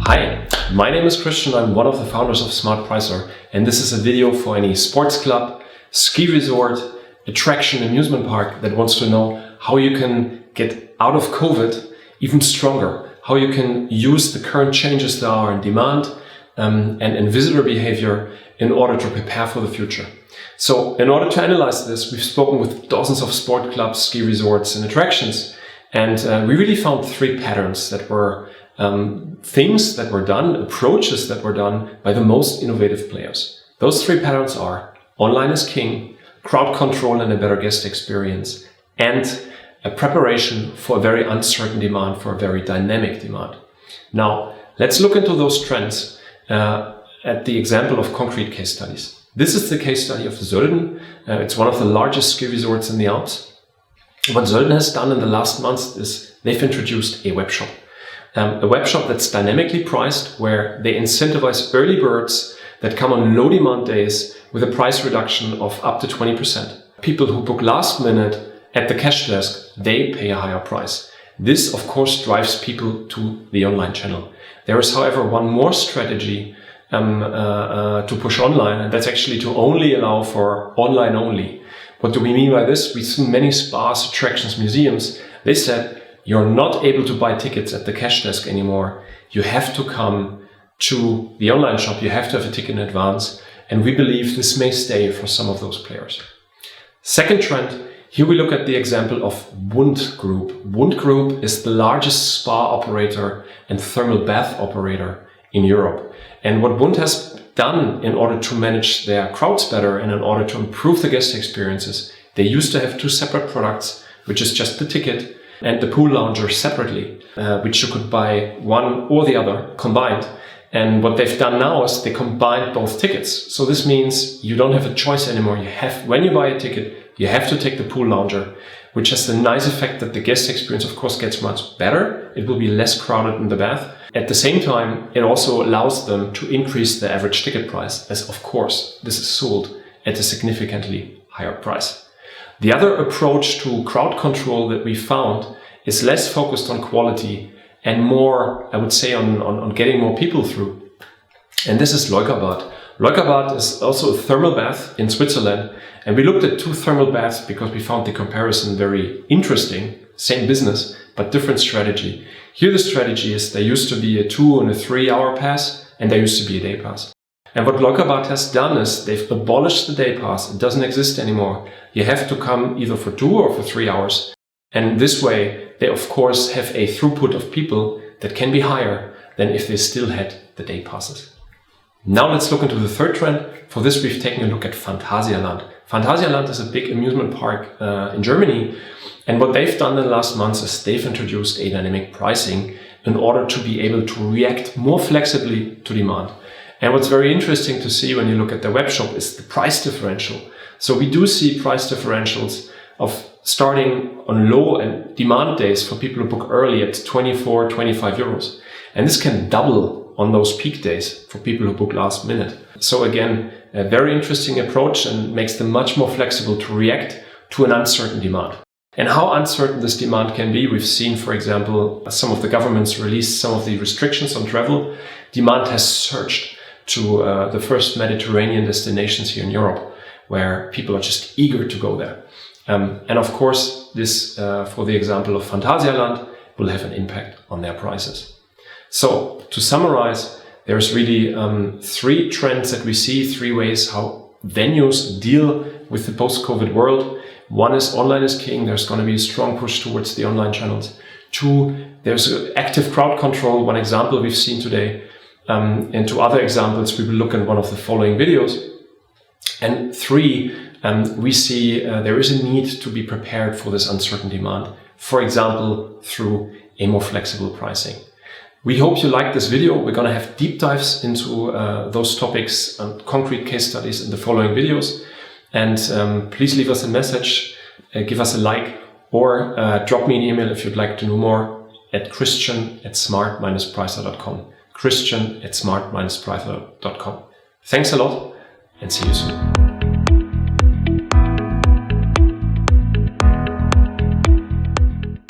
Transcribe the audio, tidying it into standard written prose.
Hi, my name is Christian. I'm one of the founders of Smart Pricer, and this is a video for any sports club, ski resort, attraction, amusement park that wants to know how you can get out of COVID even stronger, how you can use the current changes that are in demand and visitor behavior in order to prepare for the future. So in order to analyze this, we've spoken with dozens of sport clubs, ski resorts and attractions, and we really found three patterns that were things that were done, approaches that were done by the most innovative players. Those three patterns are online is king, crowd control and a better guest experience, and a preparation for a very uncertain demand, for a very dynamic demand. Now, let's look into those trends at the example of concrete case studies. This is the case study of Sölden. It's one of the largest ski resorts in the Alps. What Sölden has done in the last months is they've introduced a web shop. A web shop that's dynamically priced, where they incentivize early birds that come on low demand days with a price reduction of up to 20%. People who book last minute at the cash desk, they pay a higher price. This, of course, drives people to the online channel. There is, however, one more strategy to push online, and that's actually to only allow for online only. What do we mean by this? We've seen many spas, attractions, museums. They said, you're not able to buy tickets at the cash desk anymore. You have to come to the online shop. You have to have a ticket in advance. And we believe this may stay for some of those players. Second trend, here we look at the example of Wund Group. Wund Group is the largest spa operator and thermal bath operator in Europe. And what Wund has done in order to manage their crowds better and in order to improve the guest experiences, they used to have two separate products, which is just the ticket and the pool lounger separately, which you could buy one or the other combined. And what they've done now is they combined both tickets. So this means you don't have a choice anymore. When you buy a ticket, you have to take the pool lounger, which has the nice effect that the guest experience, of course, gets much better. It will be less crowded in the bath. At the same time, it also allows them to increase the average ticket price, as of course, this is sold at a significantly higher price. The other approach to crowd control that we found is less focused on quality and more, I would say, on getting more people through. And this is Bergbahnen. Bergbahnen is also a thermal bath in Switzerland. And we looked at two thermal baths because we found the comparison very interesting. Same business, but different strategy. Here the strategy is there used to be a 2 and a 3 hour pass, and there used to be a day pass. And what Bergbahnen has done is they've abolished the day pass. It doesn't exist anymore. You have to come either for 2 or for 3 hours. And this way, they of course have a throughput of people that can be higher than if they still had the day passes. Now let's look into the third trend. For this, we've taken a look at Phantasialand. Phantasialand is a big amusement park in Germany. And what they've done in the last months is they've introduced a dynamic pricing in order to be able to react more flexibly to demand. And what's very interesting to see when you look at the web shop is the price differential. So we do see price differentials of starting on low and demand days for people who book early at 24, 25 euros. And this can double on those peak days for people who book last minute. So again, a very interesting approach and makes them much more flexible to react to an uncertain demand. And how uncertain this demand can be, we've seen, for example, some of the governments released some of the restrictions on travel. Demand has surged to the first Mediterranean destinations here in Europe, where people are just eager to go there. And of course, this, for the example of Phantasialand, will have an impact on their prices. So to summarize, there's really three trends that we see, three ways how venues deal with the post-COVID world. One is online is king. There's going to be a strong push towards the online channels. 2, there's active crowd control. One example we've seen today. And 2 other examples we will look at one of the following videos. And 3, we see there is a need to be prepared for this uncertain demand. For example, through a more flexible pricing. We hope you liked this video. We're going to have deep dives into those topics and concrete case studies in the following videos. And please leave us a message, give us a like, or drop me an email if you'd like to know more at christian@smart-pricer.com. christian@smart-pricer.com. Thanks a lot and see you soon.